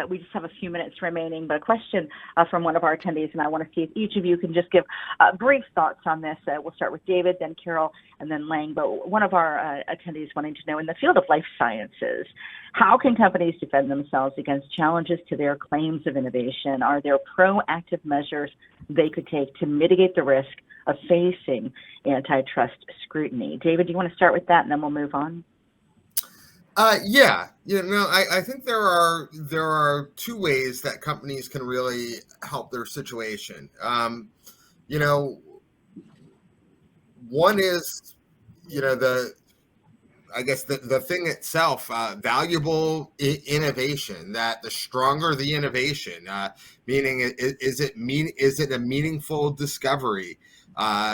we just have a few minutes remaining, but a question from one of our attendees, and I want to see if each of you can just give brief thoughts on this. We'll start with David, then Carol, and then Liang. But one of our attendees wanting to know, in the field of life sciences, how can companies defend themselves against challenges to their claims of innovation? Are there proactive measures they could take to mitigate the risk of facing antitrust scrutiny? David, do you want to start with that, and then we'll move on? Yeah, I think there are two ways that companies can really help their situation. One is, the thing itself, valuable innovation. That the stronger the innovation, meaning is it a meaningful discovery,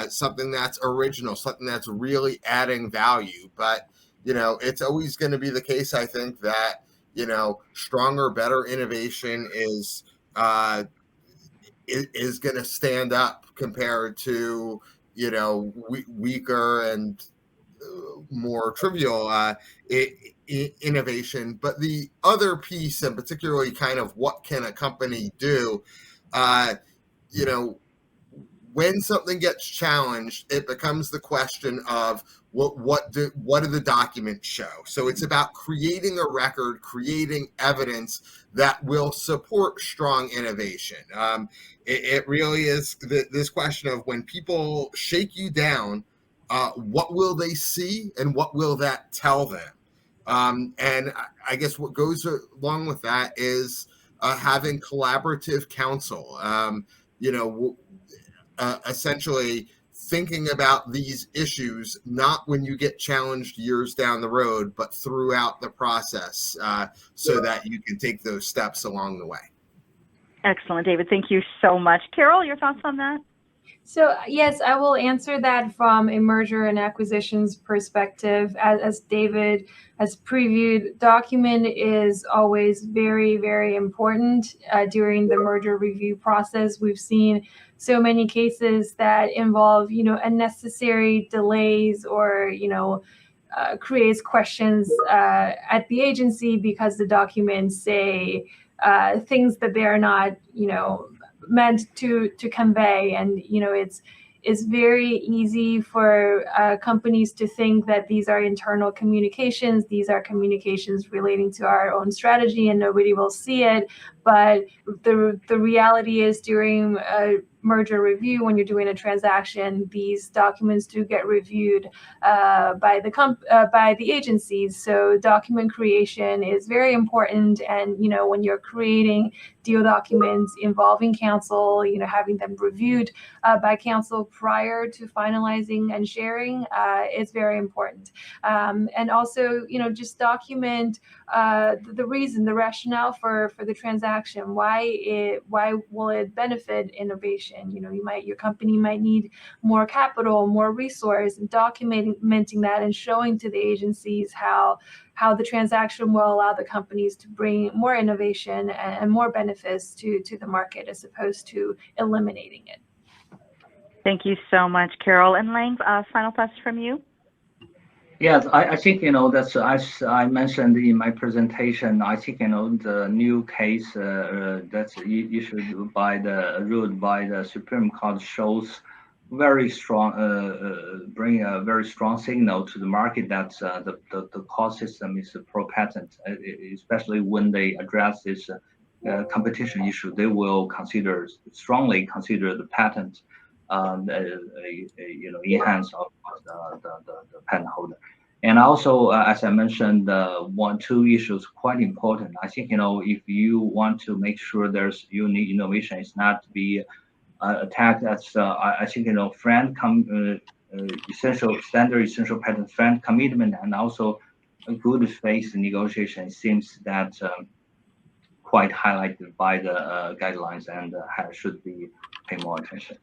something that's original, something that's really adding value. But it's always going to be the case, I think, that stronger, better innovation is going to stand up compared to weaker and more trivial innovation. But the other piece, and particularly kind of what can a company do, when something gets challenged, it becomes the question of what do the documents show? So it's about creating a record, creating evidence that will support strong innovation. It really is this question of, when people shake you down, what will they see and what will that tell them? And I guess what goes along with that is having collaborative counsel. Essentially thinking about these issues, not when you get challenged years down the road, but throughout the process, so that you can take those steps along the way. Excellent, David. Thank you so much. Carol, your thoughts on that? So yes, I will answer that from a merger and acquisitions perspective. As David has previewed, document is always very, very important during the merger review process. We've seen so many cases that involve, unnecessary delays or, creates questions at the agency because the documents say things that they are not, meant to convey. And it's very easy for companies to think that these are internal communications, these are communications relating to our own strategy, and nobody will see it. But the reality is, during a merger review, when you're doing a transaction, these documents do get reviewed by the agencies. So document creation is very important. And when you're creating deal documents involving counsel, having them reviewed by counsel prior to finalizing and sharing is very important. And also, just document the rationale for the transaction. Why will it benefit innovation? Your company might need more capital, more resource, and documenting that and showing to the agencies how the transaction will allow the companies to bring more innovation and more benefits to the market, as opposed to eliminating it. Thank you so much, Carol. And Liang, final thoughts from you? Yes, I think, that's, as I mentioned in my presentation, I think, the new case that's issued ruled by the Supreme Court shows very strong, bring a very strong signal to the market that the court system is pro-patent, especially when they address this competition issue. They will strongly consider the patent enhance of the patent holder. And also, as I mentioned, two issues quite important. I think, if you want to make sure there's unique innovation, it's not to be attacked as I think, essential patent friend commitment, and also a good faith negotiation seems that quite highlighted by the guidelines, and should be pay more attention.